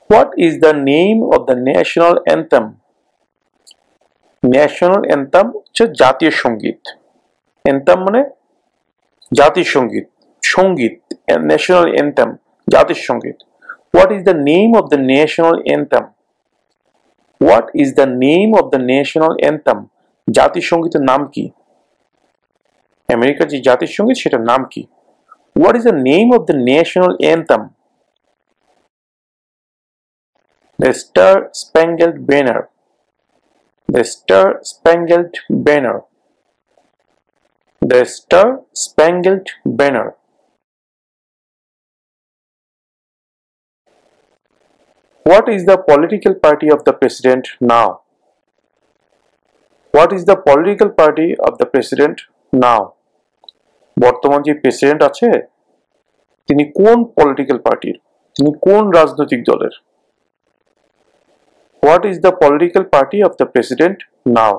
What is the name of the national anthem? National anthem হচ্ছে জাতীয় সঙ্গীত। Anthem মানে জাতীয় সঙ্গীত, সঙ্গীত। ন্যাশনাল অ্যান্থাম জাতীয় সঙ্গীত। What is the name of the national anthem? What is the name of the national anthem? জাতীয় সঙ্গীতের নাম কি? আমেরিকার যে জাতীয় সঙ্গীত সেটার নাম কি? What is the name of the national anthem? The Star Spangled Banner. The Star Spangled Banner. The Star Spangled Banner. What is the political party of the president now? What is the political party of the president now? বর্তমান যে president আছে তিনি কোন political পার্টির, তিনি কোন রাজনৈতিক দলের? What is the political party of the president now?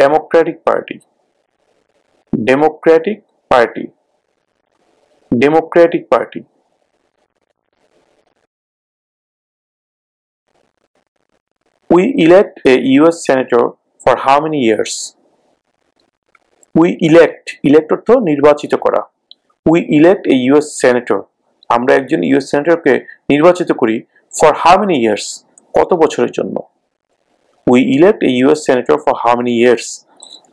Democratic Party. Democratic Party. Democratic Party. We elect a US senator for how many years? We elect অর্থ নির্বাচিত করা। We elect a US senator. আমরা একজন US সেনেটরকে নির্বাচিত করি for how many years? কত বছরের জন্য? We elect a US senator for how many years?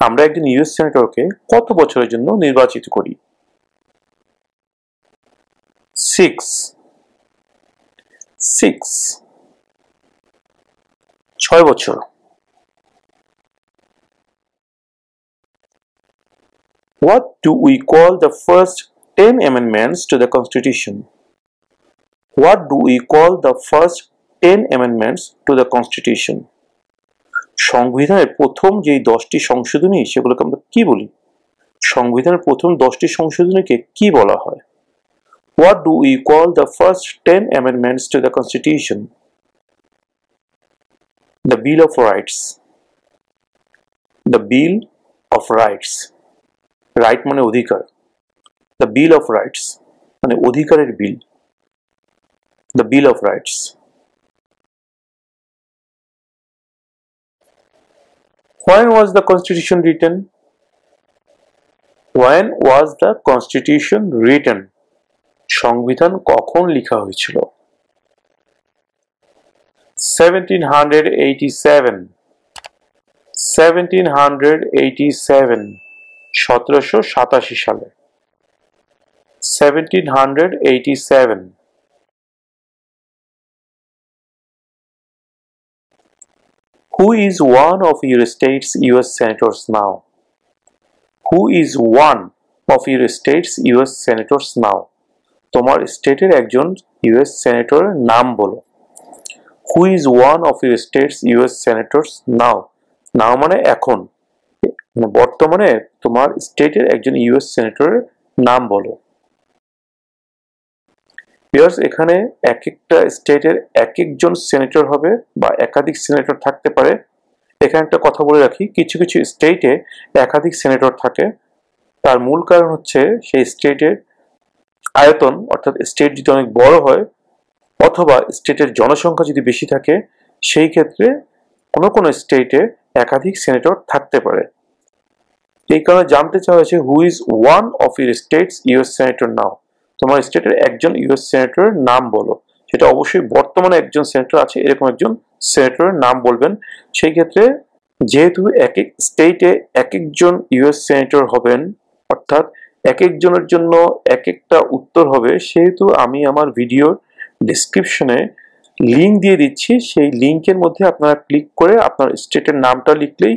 আমরা একজন ইউএস সেনেটরকে কত বছরের জন্য নির্বাচিত করি? 6 বছর। What do we call the first 10 amendments to the Constitution? What do we call the first 10 amendments to the Constitution? সংবিধানের প্রথম যে 10টি সংশোধনী সেগুলোকে আমরা কি বলি? সংবিধানের প্রথম 10টি সংশোধনীকে কি বলা হয়? What do we call the first 10 amendments to the Constitution? The Bill of Rights. The Bill of Rights. Right মানে অধিকার। The Bill of Rights মানে অধিকারের বিল। The Bill of Rights. When was the Constitution written? When was the Constitution written? সংবিধান কখন লেখা হয়েছিল? 1787. 1787 1787 সালে। 1787. Who is one of your state's US senators now? Who is one of your state's US senators now? তোমার স্টেটের একজন US সেনেটরের নাম বলো। Who is one of your state's US senators now? Now মানে এখন, বর্তমানে তোমার স্টেটের একজন ইউএস সেনেটরের নাম বলো। ভিউয়ার্স, এখানে এক একটা স্টেটের এক একজন সেনেটর হবে বা একাধিক সেনেটর থাকতে পারে। এখানে একটা কথা বলে রাখি, কিছু কিছু স্টেটে একাধিক সেনেটর থাকে। তার মূল কারণ হচ্ছে সেই স্টেটের আয়তন, অর্থাৎ স্টেট যদি অনেক বড় হয় অথবা স্টেটের জনসংখ্যা যদি বেশি থাকে, সেই ক্ষেত্রে কোনো কোনো স্টেটে একাধিক সেনেটর থাকতে পারে। এই কারণে জানতে চাওয়া হয়েছে who is one of your states US senator now? তোমার স্টেটের একজন ইউএস সেনেটরের নাম বলো। সেটা অবশ্যই বর্তমানে একজন সেনেটর আছে এরকম একজন সেনেটরের নাম বলবেন। সেই ক্ষেত্রে যেহেতু এক এক স্টেটে এক একজন ইউএস সেনেটর হবেন, অর্থাৎ এক একজনের জন্য এক একটা উত্তর হবে, সেহেতু আমি আমার ভিডিওর ডেসক্রিপশনে লিঙ্ক দিয়ে দিচ্ছি। সেই লিঙ্কের মধ্যে আপনারা ক্লিক করে আপনার স্টেটের নামটা লিখলেই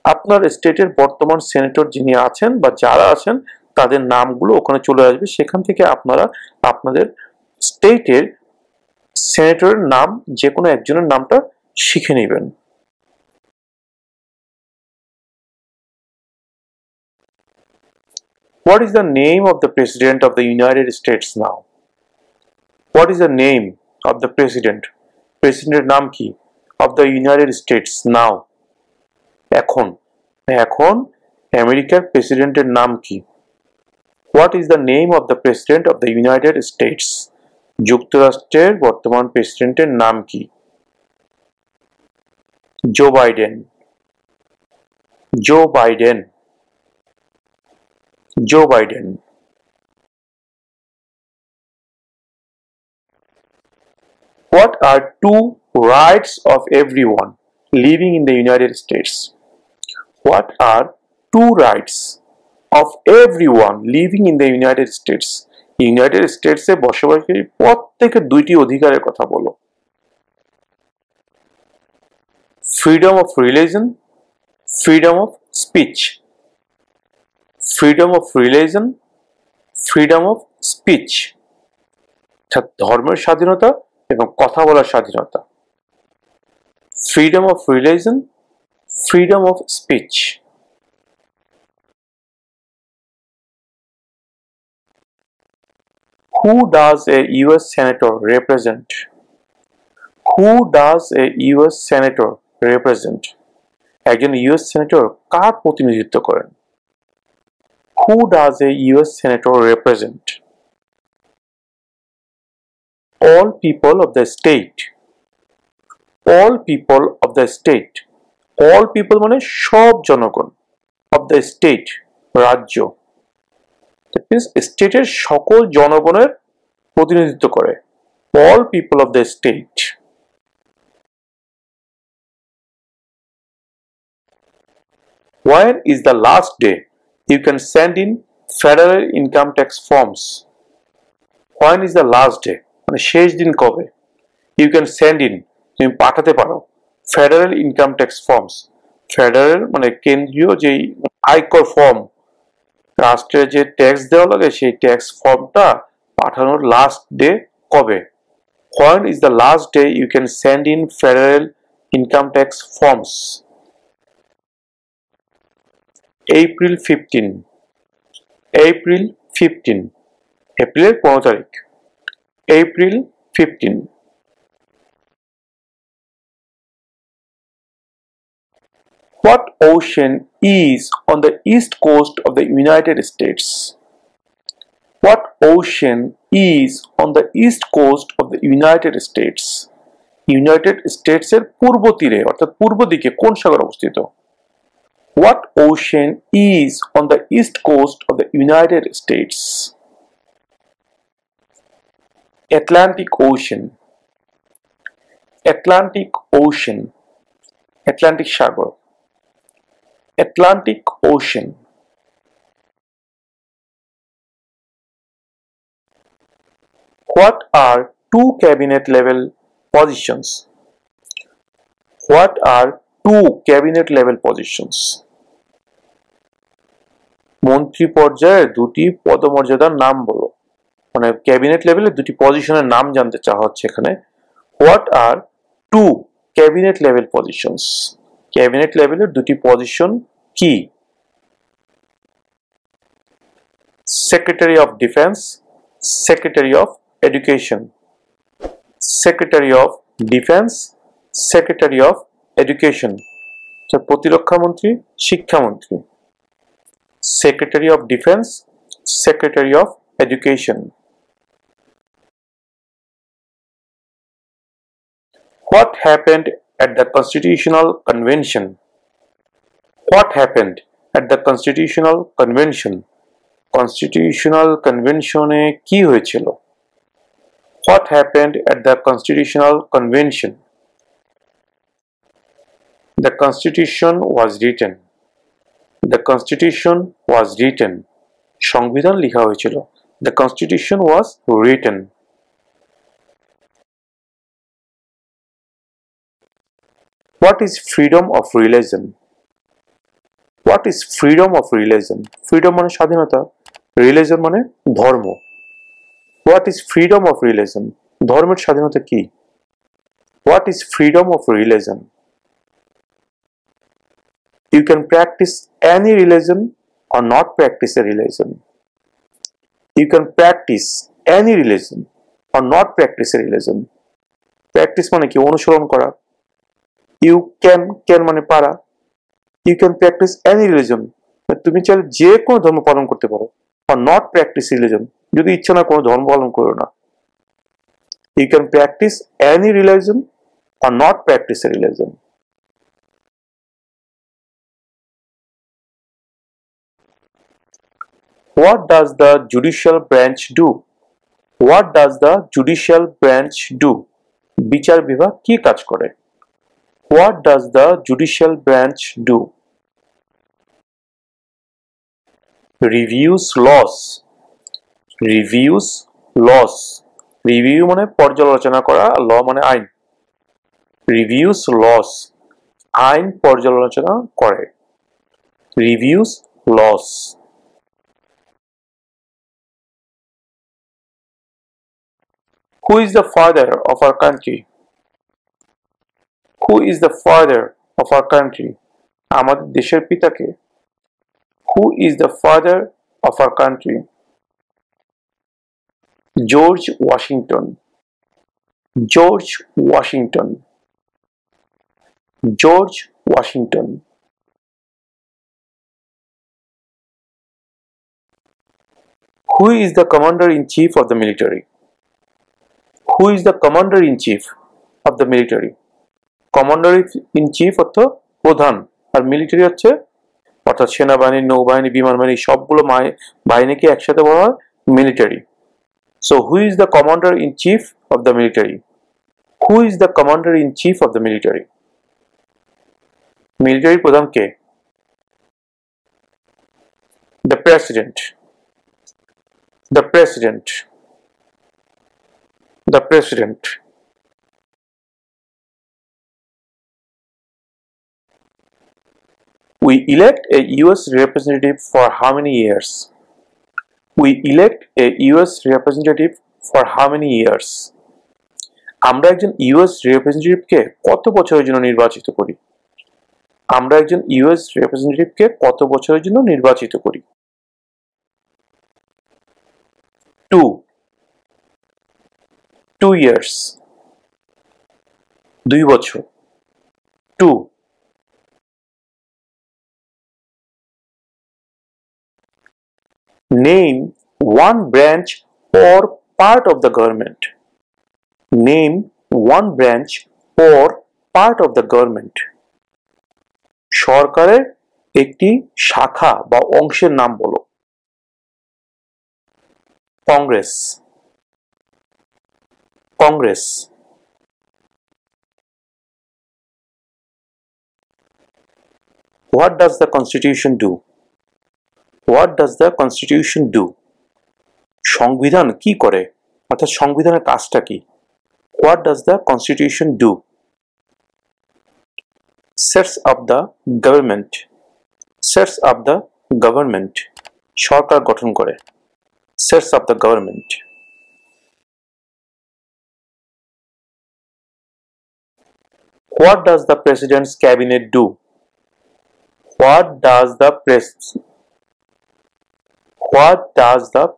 আপনার স্টেটের বর্তমান সেনেটর যিনি আছেন বা যারা আছেন তাদের নামগুলো ওখানে চলে আসবে। সেখান থেকে আপনারা আপনাদের স্টেটের সেনেটরের নাম যে কোনো একজনের নামটা শিখে নেবেন। What is the name of the President of the United States now? What is the name of the President? President নাম কি? Of the United States now. এখন আমেরিকার প্রেসিডেন্টের নাম কি? What is the name of the President of the United States? যুক্তরাষ্ট্রের বর্তমান প্রেসিডেন্টের নাম কি? Joe Biden. Joe Biden. Joe Biden. What are two rights of everyone living in the United States? What are two rights of everyone living in the United States? United স্টেটসে বসবাসকারী প্রত্যেকের দুইটি অধিকারের কথা বলো। Freedom of religion, freedom of speech. Freedom of religion, freedom of speech. অর্থাৎ ধর্মের স্বাধীনতা এবং কথা বলার স্বাধীনতা। Freedom of religion, freedom of speech. Who does a US senator represent? Who does a US senator represent? একজন ইউএস সেনেটর কার প্রতিনিধিত্ব করেন? Who does a US senator represent? All people of the state. All people of the state. All people মানে সব জনগণ। of the state রাজ্য। That means স্টেটের সকল জনগণের প্রতিনিধিত্ব করে। All people of the state. When is the last day you can send in federal income tax forms? When is the last day? মানে শেষ দিন কবে? You can send in, তুমি পাঠাতে পারো federal income tax forms. Federal মানে কেন্দ্রীয় যে আয়কর ফর্ম, রাষ্ট্রের যে ট্যাক্স দেওয়া লাগে সেই ট্যাক্স ফর্মটা পাঠানোর লাস্ট ডে কবে? When is the last day you can send in federal income tax forms? April 15. April 15. এপ্রিলের 15 তারিখ। April 15. What ocean is on the east coast of the United States? What ocean is on the east coast of the United States? United States এর পূর্ব তীরে অর্থাৎ পূর্ব দিকে কোন সাগর অবস্থিত? What ocean is on the east coast of the United States? Atlantic Ocean. Atlantic Ocean. Atlantic Sagar. Atlantic Ocean. What are two cabinet level positions? What are two cabinet level positions? মন্ত্রী পর্যায়ের দুটি পদমর্যাদার নাম বলো। মানে cabinet লেভেলে দুটি পজিশনের নাম জানতে চাওয়া হচ্ছে এখানে। What are two cabinet level positions? Cabinet লেভেলের দুটি পজিশন কি? Secretary of defence, secretary of education. Secretary of defence, secretary of education. প্রতিরক্ষা মন্ত্রী, শিক্ষামন্ত্রী। Secretary of defence, secretary of education. What happened at the Constitutional Convention? What happened at the Constitutional Convention? Constitutional Convention এ কি হয়েছিল? What happened at the Constitutional Convention? The Constitution was written. The Constitution was written. সংবিধান লেখা হয়েছিল। The Constitution was written. What is freedom of religion? What is freedom of religion? Freedom মানে স্বাধীনতা, religion মানে ধর্ম। What is freedom of religion? ধর্মের স্বাধীনতা কি? What is freedom of religion? You can practice any religion or not practice a religion. You can practice any religion or not practice a religion. Practice মানে কি? অনুসরণ করা। You can মানে পারা। You can practice any religion. তুমি চাইলে যে কোনো ধর্ম পালন করতে পারো। or not practice religion, যদি ইচ্ছা না কোনো ধর্ম পালন করো না। You can practice any religion or not practice a religion. What does the judicial branch do? What does the judicial branch do? বিচার বিভাগ কি কাজ করে? What does the judicial branch do? Reviews laws. Reviews laws. Review মানে পর্যালোচনা করা, law মানে আইন। Reviews laws. আইন পর্যালোচনা করে। Reviews laws. Who is the father of our country? Who is the father of our country? আমাদের দেশের পিতা কে? Who is the father of our country? George Washington. George Washington. George Washington. Who is the commander-in-chief of the military? Who is the commander-in-chief of the military? Commander-in-chief অর্থ প্রধান, আর military হচ্ছে অর্থাৎ সেনাবাহিনী, নৌবাহিনী, বিমান বাহিনী সবগুলো বাহিনীকে একসাথে বলা হয় military. So who is the commander-in-chief of the military? Who is the commander-in-chief of the military? Military প্রধান কে? The president. The president. The president. We elect a US representative for how many years? We elect a US representative for how many years? আমরা একজন US representative-কে কত বছরের জন্য নির্বাচিত করি? আমরা একজন US representative-কে কত বছরের জন্য নির্বাচিত করি? 2 years. 2 বছর। 2. Name one branch or part of the government. Name one branch or part of the government. সরকারের একটি শাখা বা অংশের নাম বলো। Congress. Congress. What does the Constitution do? What does the Constitution do? সংবিধান কি করে? অর্থাৎ সংবিধানের কাজটা কি? What does the Constitution do? Sets up the government. Sets up the government. সরকার গঠন করে। Sets up the government. What does the President's cabinet do? What does the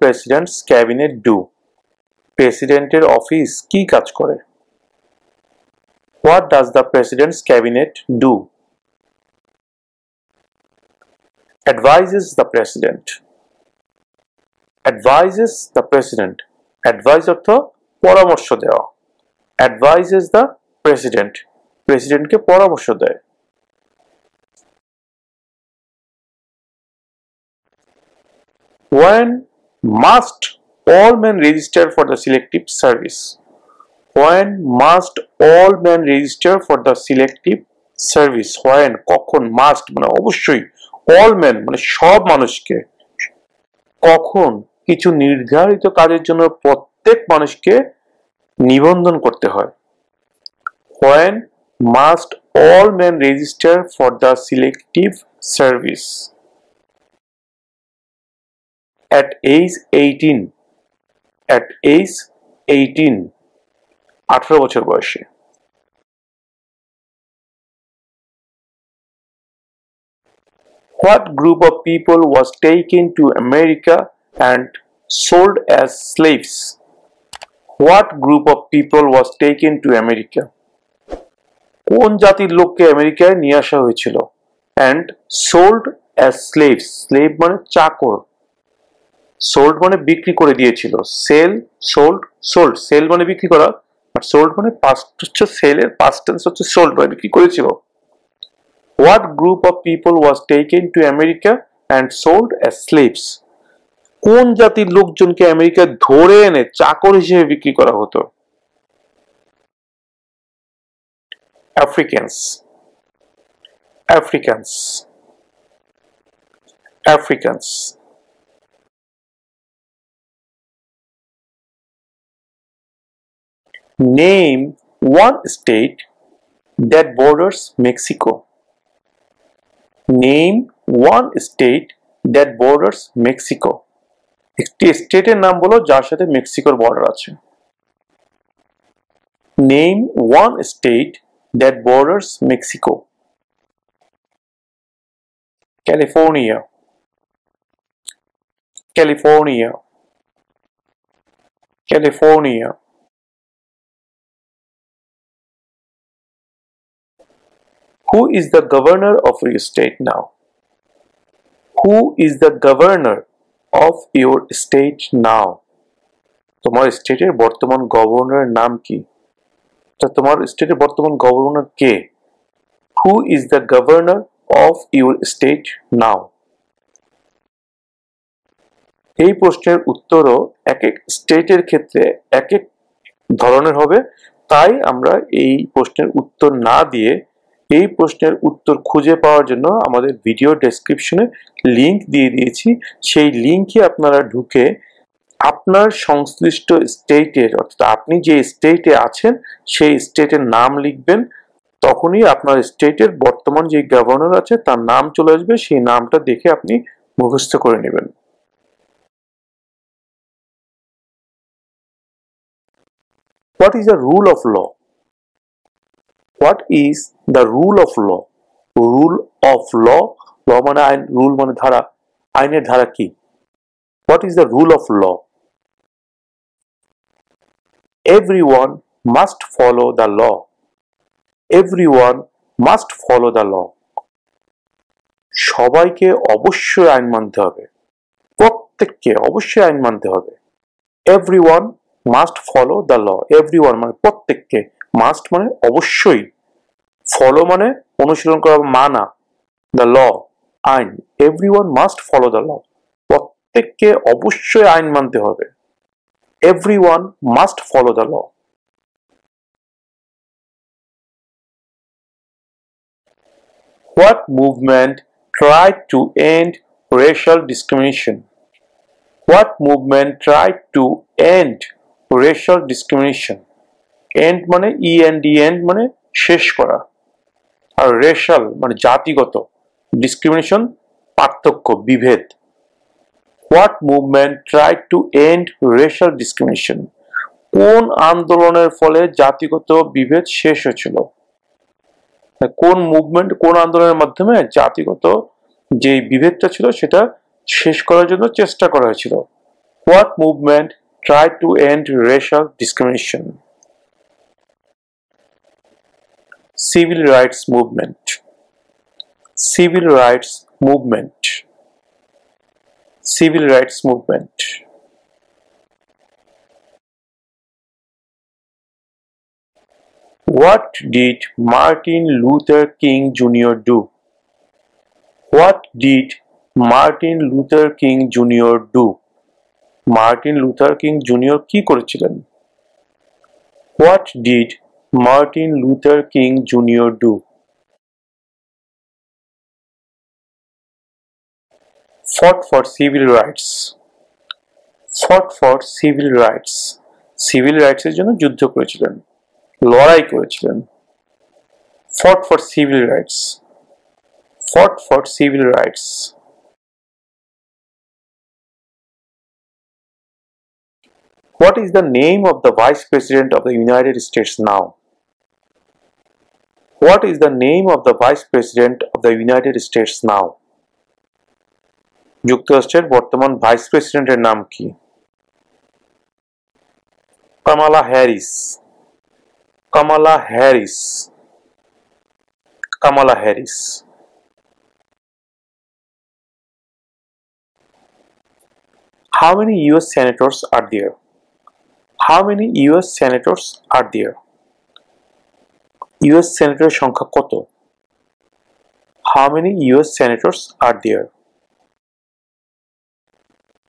President's cabinet do? প্রেসিডেন্টের অফিস কি কাজ করে? What does the President's cabinet do? Advises the President. Advises the President. Advise অর্থ পরামর্শ দেওয়া। Advises the President. প্রেসিডেন্টকে পরামর্শ দেয়। When must all men register for the selective service? When must all men register for the selective service? When কখন must মানে অবশ্যই, all men মানে সব মানুষকে, কখন কিছু নির্ধারিত কাজের জন্য প্রত্যেক মানুষকে নিবন্ধন করতে হয়। When must all men register for the selective service? At age 18. At age 18. 18 বছর বয়সে। What group of people was taken to America and sold as slaves? What group of people was taken to America? কোন জাতির লোককে আমেরিকায় নিয়ে আসা হয়েছিল? And sold as slaves. Slave মানে চাকর। Sold মানে বিক্রি করে দিয়েছিল। Sell, sold, sold. Sell মানে বিক্রি করা, সোল্ড মানে পাস্ট হচ্ছে সেলের, পাস্ট টেন্স হচ্ছে সোল্ড, মানে বিক্রি করেছিল। What group of people was taken to America and sold as slaves? কোন জাতির লোকজনকে আমেরিকায় ধরে এনে চাকর হিসেবে বিক্রি করা হতো? Africans, Africans, Africans. Name one state that borders Mexico. Name one state that borders Mexico. একটি স্টেটের নাম বলো যার সাথে মেক্সিকোর বর্ডার আছে। Name one state that borders Mexico. California, California, California. Who is the governor of your state now? Who is the governor of your state now? তোমার স্টেটের বর্তমান গভর্নরের নাম কি? তোমার স্টেটের বর্তমান governor K? Who is the governor of your state now? এই প্রশ্নের উত্তরও এক এক স্টেটের ক্ষেত্রে এক এক ধরনের হবে, তাই আমরা এই প্রশ্নের উত্তর না দিয়ে এই প্রশ্নের উত্তর খুঁজে পাওয়ার জন্য আমাদের ভিডিও ডেসক্রিপশনে লিংক দিয়ে দিয়েছি। সেই লিংকে আপনারা ঢুকে আপনার সংশ্লিষ্ট স্টেটের, অর্থাৎ আপনি যে স্টেটে আছেন সেই স্টেটের নাম লিখবেন, তখনই আপনার স্টেটের বর্তমান যে গভর্নর আছে তার নাম চলে আসবে, সেই নামটা দেখে আপনি মুখস্থ করে নেবেন। What is the rule of law? What is the rule of law? Rule of law, law মানে আইন, রুল মানে ধারা, আইনের ধারা কি? What is the rule of law? Everyone must follow the law. Everyone must follow the law. সবাইকে অবশ্যই আইন মানতে হবে, প্রত্যেককে অবশ্যই আইন মানতে হবে। Everyone must follow the law. Everyone মানে প্রত্যেককে, মাস্ট মানে অবশ্যই, ফলো মানে অনুসরণ করা, মানা, the law আইন। Everyone must follow the law. প্রত্যেককে অবশ্যই আইন মানতে হবে। Everyone must follow the law. What movement tried to end racial discrimination? What movement tried to end racial discrimination? End মানে END, end মানে শেষ করা, আর রেশাল মানে জাতিগত, ডিসক্রিমিনেশন পার্থক্য, বিভেদ। What movement tried to end racial discrimination? কোন আন্দোলনের ফলে জাতিগত বিভেদ শেষ হয়েছিল? কোন মুভমেন্ট, কোন আন্দোলনের মাধ্যমে জাতিগত যে বিভেদটা ছিল সেটা শেষ করার জন্য চেষ্টা করা হয়েছিল? What movement tried to end racial discrimination? Civil rights movement. Civil rights movement. Civil rights movement. What did Martin Luther King Jr. do? What did Martin Luther King Jr. do? Martin Luther King Jr. কি করেছিলেন? What did Martin Luther King Jr. do? Fought for civil rights. Fought for civil rights. Civil rights এর জন্য যুদ্ধ করেছিলেন, লড়াই করেছিলেন। Fought for civil rights. Fought for civil rights. What is the name of the Vice President of the United States now? What is the name of the Vice President of the United States now? যুক্তরাষ্ট্রের বর্তমান vice প্রেসিডেন্টের নাম কি? Kamala Harris. Kamala Harris. Kamala Harris. How many US senators are there? How many US senators are there? US senator সংখ্যা কত? How many US senators are there?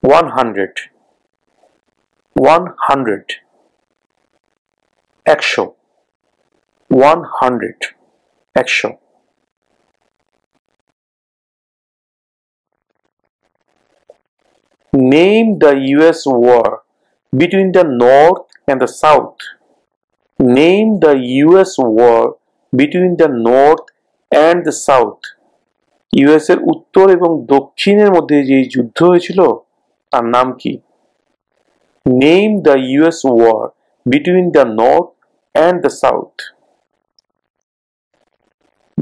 100 100 একশো 100 একশো Name the US war between the North and the South. Name the US war between the North and the South. US এর উত্তর এবং দক্ষিণের মধ্যে যে যুদ্ধ হয়েছিল তার নাম কি? Name the US war between the North and the South.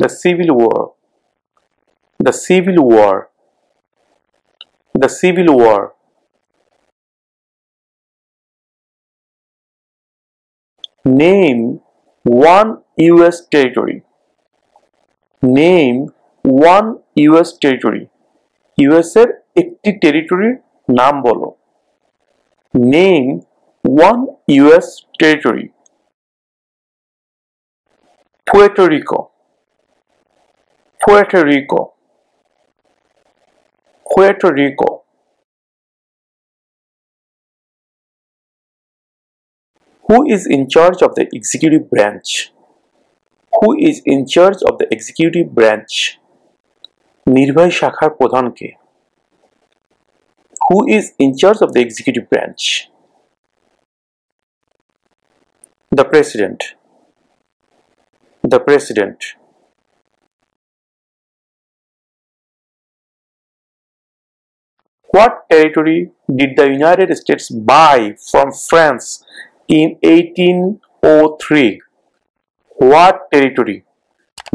The Civil War. The Civil War. The Civil War. Name one US territory. Name one US territory. US এর একটি টেরিটরির নাম বলো। Name one US territory. Puerto Rico. Puerto Rico. Puerto Rico. Who is in charge of the executive branch? Who is in charge of the executive branch? নির্বাহী শাখার প্রধান কে? Who is in charge of the executive branch? The President. The President. What territory did the United States buy from France in 1803? What territory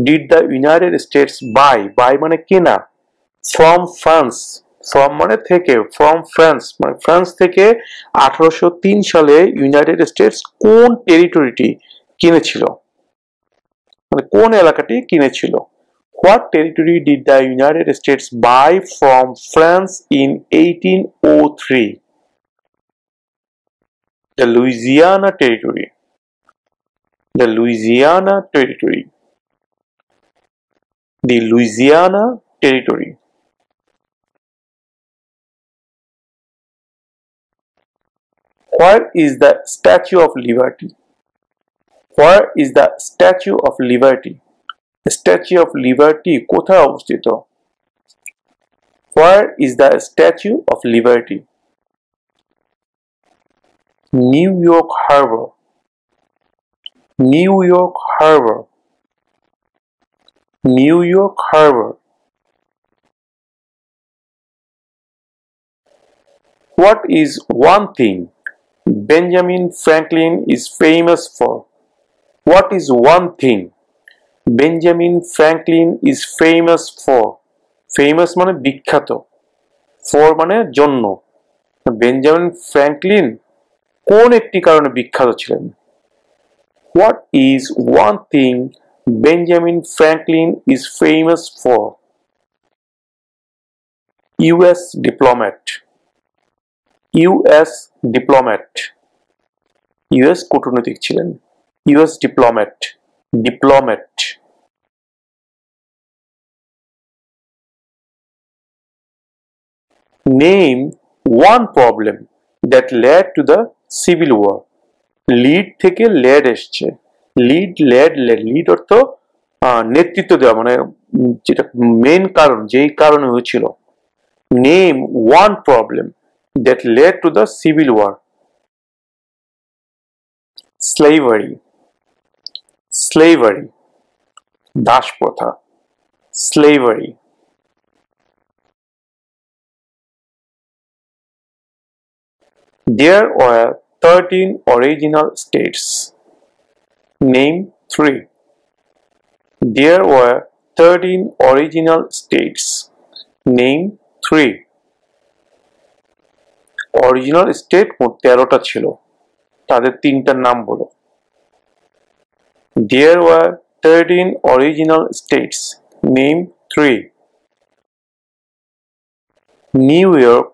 did the United States buy? Buy মানে কেনা। From France. From মানে থেকে। From France মানে France থেকে 1803 সালে United states কোন টেরিটরিটি কিনেছিল? মানে কোন এলাকাটি কিনেছিল? What territory did the United States buy from France in 1803? The Louisiana Territory. The Louisiana Territory. The Louisiana Territory. Where is the Statue of Liberty? Where is the Statue of Liberty? The Statue of Liberty কোথায় অবস্থিত? Where is the Statue of Liberty? New York Harbor. New York Harbor. New York Harbor. What is one thing Benjamin Franklin is famous for? What is one thing Benjamin Franklin is famous for? Famous মানে বিখ্যাত। For মানে জন্য। Benjamin Franklin কোন একটি কারণে বিখ্যাত ছিলেন? What is one thing Benjamin Franklin is famous for? US diplomat. US diplomat. US কূটনৈতিক ছিলেন। US diplomat. Diplomat. Name one problem that led to the Civil War. Lead থেকে led এসছে। Lead, led, led. Lead অর্থ নেতৃত্ব দেওয়া মানে যেটা main কারণ যেই কারণে হয়েছিল। Name one problem that led to the Civil War. Slavery. Slavery. Das প্রথা। Slavery. There were 13 original states. Name 3. There were 13 original states. Name 3. Original state মোট 13টা ছিল। তাদের তিনটার নাম বলো। There were 13 original states. Name 3. New York,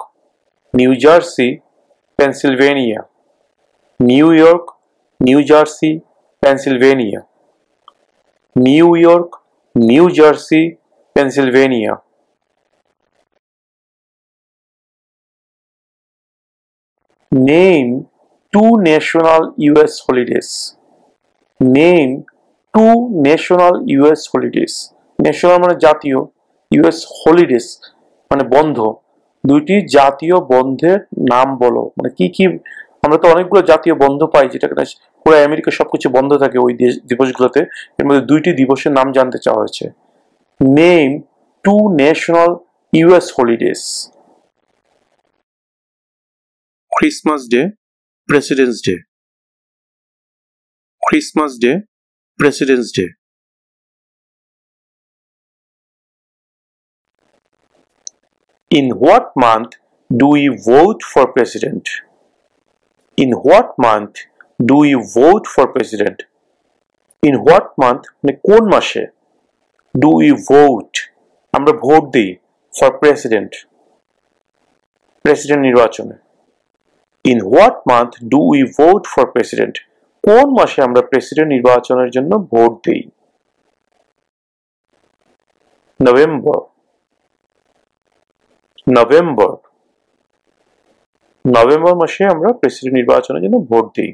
New Jersey, Pennsylvania. New York, New Jersey, Pennsylvania. New York, New Jersey, Pennsylvania. Name two national US holidays. Name two national US holidays. National মানে জাতীয়, US holidays মানে বন্ধ। দুইটি জাতীয় বন্ধের নাম বলো। মানে কি কি, আমরা তো অনেকগুলো জাতীয় বন্ধ পাই যেটা কিনা পুরো আমেরিকা সবকিছু বন্ধ থাকে ওই দিবসগুলোতে, এর মধ্যে দুইটি দিবসের নাম জানতে চাওয়া হয়েছে। Name two national US holidays. Christmas Day, President's Day. Christmas Day, President's Day. In what month do we vote for president? In what month do we vote for president? In what month মানে কোন মাসে do we vote আমরা vote দিই for president president নির্বাচনে? In what month do we vote for president? কোন মাসে আমরা president নির্বাচনের জন্য ভোট দেই? নভেম্বর। নভেম্বর নভেম্বর মাসে আমরা প্রেসিডেন্ট নির্বাচনের জন্য ভোট দিই।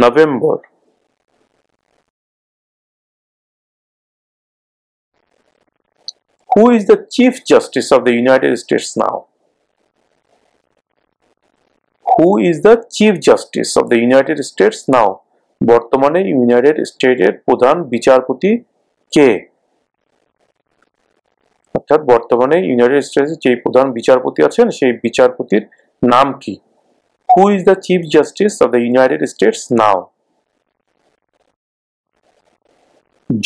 November. Who is the Chief Justice of the United States now? Who is the Chief Justice of the United States now? বর্তমানে ইউনাইটেড স্টেটের প্রধান বিচারপতি কে? অর্থাৎ বর্তমানে ইউনাইটেড স্টেটসের যে প্রধান বিচারপতি আছেন সেই বিচারপতির নাম কি? Who is the Chief Justice of the United States now?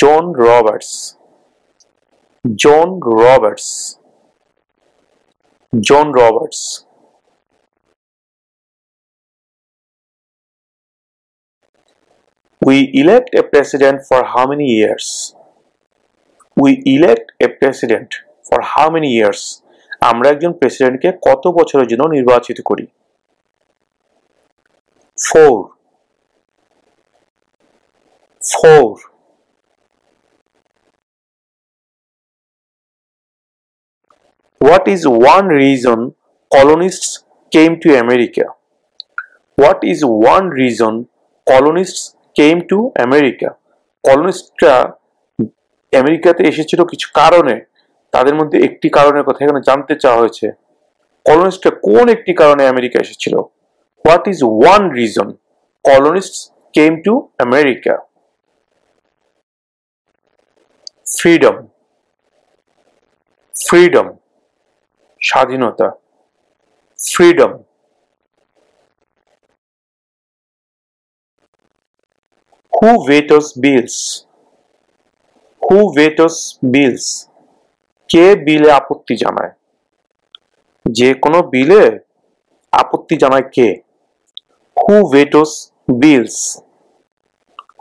John Roberts. John Roberts. John Roberts. We elect a president for how many years? We elect a president for how many years? আমরা একজন প্রেসিডেন্টকে কত বছরের জন্য নির্বাচিত করি? 4. 4. What is one reason colonists came to America? What is one reason colonists came to America? কলোনিস্টরা আমেরিকাতে এসেছিল কিছু কারণে, তাদের মধ্যে একটি কারণের কথা এখানে জানতে চাওয়া হয়েছে। কলোনিস্টরা কোন একটি কারণে আমেরিকা এসেছিল? What is one reason colonists came to America? Freedom. Freedom. স্বাধীনতা। Freedom. Who vetoes bills? Who vetoes bills? কে বিলে আপত্তি জানায়? যে কোনো বিলে আপত্তি জানায় কে? Who vetoes bills?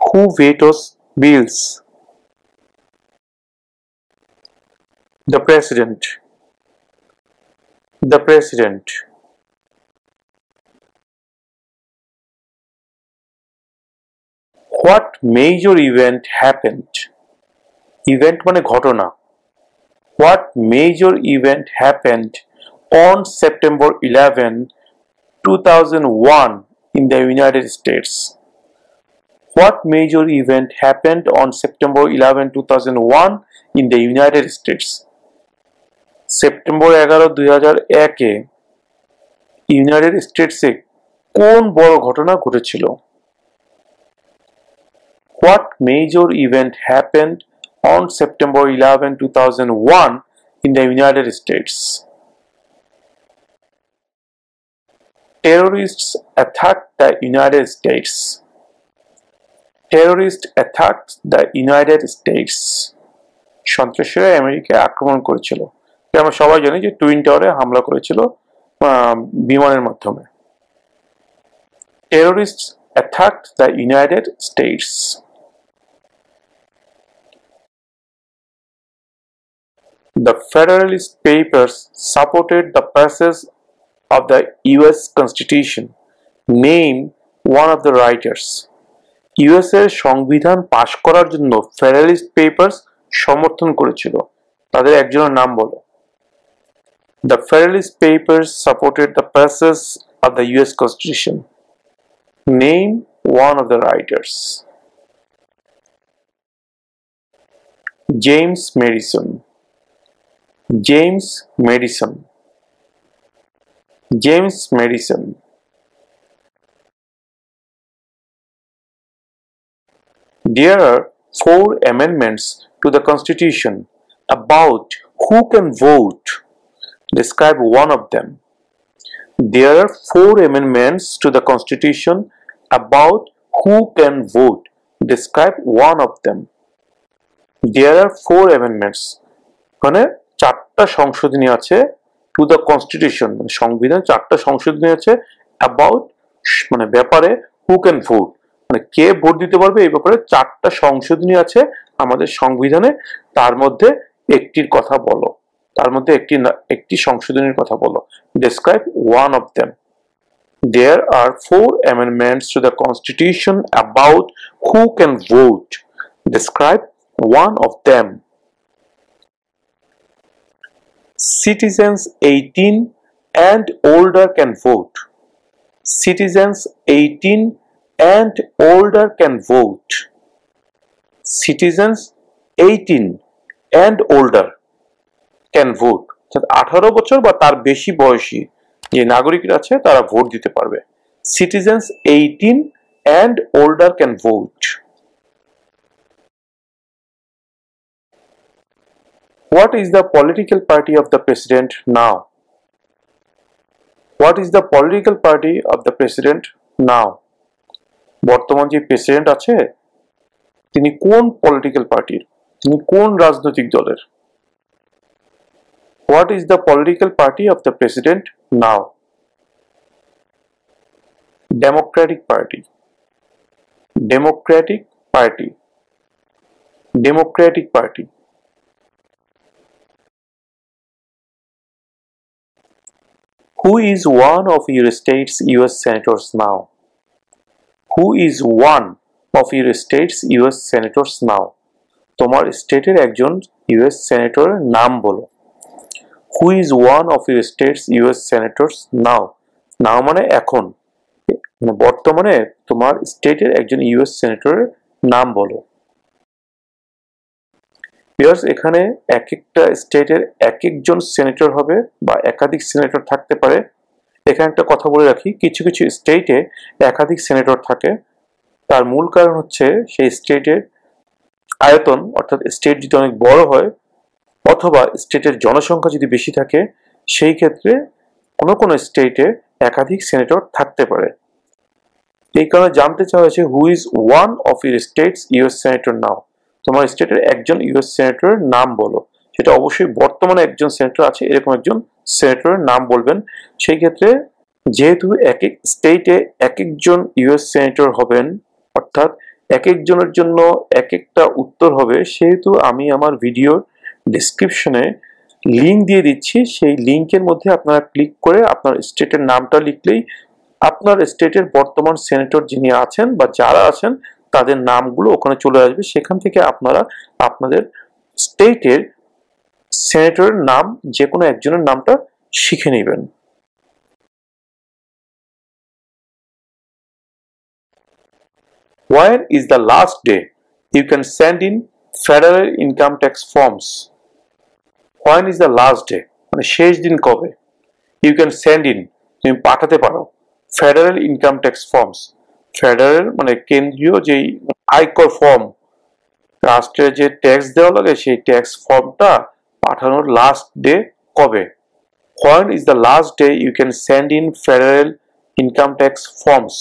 Who vetoes bills? The President. The President. What major event happened? Event মানে ঘটনা। What major event happened on September 11, 2001 in the United States? What major event happened on September 11, 2001 in the United States? September 11, 2001 এ United স্টেটসে কোন বড় ঘটনা ঘটেছিল? What major event happened on September 11, 2001 in the United States? Terrorists attacked the United States. Terrorists attacked the United States. সন্ত্রাসীরা আমেরিকায় আক্রমণ করেছিল। আমরা সবাই জানি যে টুইন টাওয়ারে হামলা করেছিল বিমানের মাধ্যমে। Terrorists attacked the United States. The Federalist Papers supported the passage of the US Constitution. Name one of the writers. US এর সংবিধান পাশ করার জন্য ফেডারেলিস্ট পেপারস সমর্থন করেছিল, তাদের একজনের নাম বলো। The Federalist Papers supported the passage of the US Constitution. Name one of the writers. James Madison. James Madison. James Madison. There are 4 amendments to the Constitution about who can vote. Describe one of them. There are 4 amendments to the Constitution about who can vote. Describe one of them. There are 4 amendments. মানে 4টা সংশোধনী আছে to the Constitution, মানে সংবিধান 4টা সংশোধনী আছে about মানে ব্যাপারে who can vote, মানে কে ভোট দিতে পারবে এই ব্যাপারে 4টা সংশোধনী আছে আমাদের সংবিধানে, তার মধ্যে একটির কথা বলো, তার মধ্যে একটি সংশোধনীর কথা বলো। Describe one of them. There are 4 amendments to the Constitution about who can vote. Describe one of them. Citizens 18 and older can vote. Citizens 18 and older can vote. Citizens 18 and older can vote. 18 বছর বা তার বেশি বয়সী যে নাগরিকরা আছে তারা vote দিতে পারবে। Citizens 18 and older can vote. What is the political party of the president now? What is the political party of the president now? বর্তমান যে প্রেসিডেন্ট আছে তিনি কোন পলিটিক্যাল পার্টির, তিনি কোন রাজনৈতিক দলের? What is the political party of the president now? Democratic Party. Democratic Party. Democratic Party. Who is one of your state's US senators now? Who is one of your state's US senators now? তোমার স্টেটের একজন US সেনেটরের নাম বলো। Who is one of your state's US senators now? Now মানে এখন, মানে বর্তমানে তোমার স্টেটের একজন ইউএস সেনেটরের নাম বলো। ভিউয়ার্স, এখানে এক একটা স্টেটের এক একজন সেনেটর হবে বা একাধিক সেনেটর থাকতে পারে। এখানে একটা কথা বলে রাখি, কিছু কিছু স্টেটে একাধিক সেনেটর থাকে, তার মূল কারণ হচ্ছে সেই স্টেটের আয়তন, অর্থাৎ স্টেট যদি অনেক বড় হয় অথবা স্টেটের জনসংখ্যা যদি বেশি থাকে, সেই ক্ষেত্রে কোনো কোনো স্টেটে একাধিক সেনেটর থাকতে পারে। এই কারণে জানতে চাওয়া হয়েছে who is one of your states US senator now, তোমার স্টেটের একজন ইউএস সেনেটরের নাম বলো। সেটা অবশ্যই বর্তমানে একজন সেনেটর আছে এরকম একজন সেনেটরের নাম বলবেন। সেই ক্ষেত্রে যেহেতু এক এক স্টেটে এক একজন ইউএস সেনেটর হবেন, অর্থাৎ এক একজনের জন্য এক একটা উত্তর হবে, সেহেতু আমি আমার ভিডিওর ডেসক্রিপশনে লিঙ্ক দিয়ে দিচ্ছি। সেই লিঙ্কের মধ্যে আপনারা ক্লিক করে আপনার স্টেটের নামটা লিখলেই আপনার স্টেটের বর্তমান সেনেটর যিনি আছেন বা যারা আছেন তাদের নামগুলো ওখানে চলে আসবে। সেখান থেকে আপনারা আপনাদের স্টেটের সেনেটরের নাম যে কোনো একজনের নামটা শিখে নেবেন। When is the last day you can send in federal income tax forms? When is the last day? মানে শেষ দিন কবে? You can send in, তুমি পাঠাতে পারো federal income tax forms. Federal মানে কেন্দ্রীয় যেই আয়কর ফর্ম, রাষ্ট্রের যে ট্যাক্স দেওয়া লাগে সেই ট্যাক্স ফর্মটা পাঠানোর লাস্ট ডে কবে? When is the last day you can send in federal income tax forms?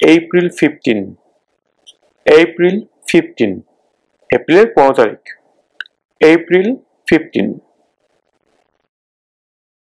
April 15. April 15. এপ্রিলের 15 তারিখ। April 15.